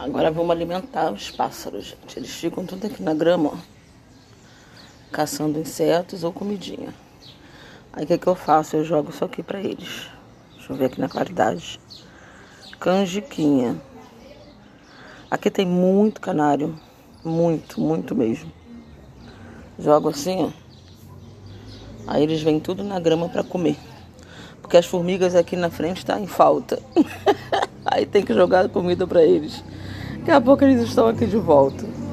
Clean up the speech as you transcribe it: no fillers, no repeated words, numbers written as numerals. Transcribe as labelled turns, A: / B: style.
A: Agora vamos alimentar os pássaros, gente. Eles ficam tudo aqui na grama, ó, caçando insetos ou comidinha. Aí o que eu faço? Eu jogo isso aqui pra eles. Deixa eu ver aqui na qualidade. Canjiquinha. Aqui tem muito canário. Muito, muito mesmo. Jogo assim, ó. Aí eles vêm tudo na grama pra comer. Porque as formigas aqui na frente tá em falta. Aí tem que jogar comida pra eles. Daqui a pouco eles estão aqui de volta.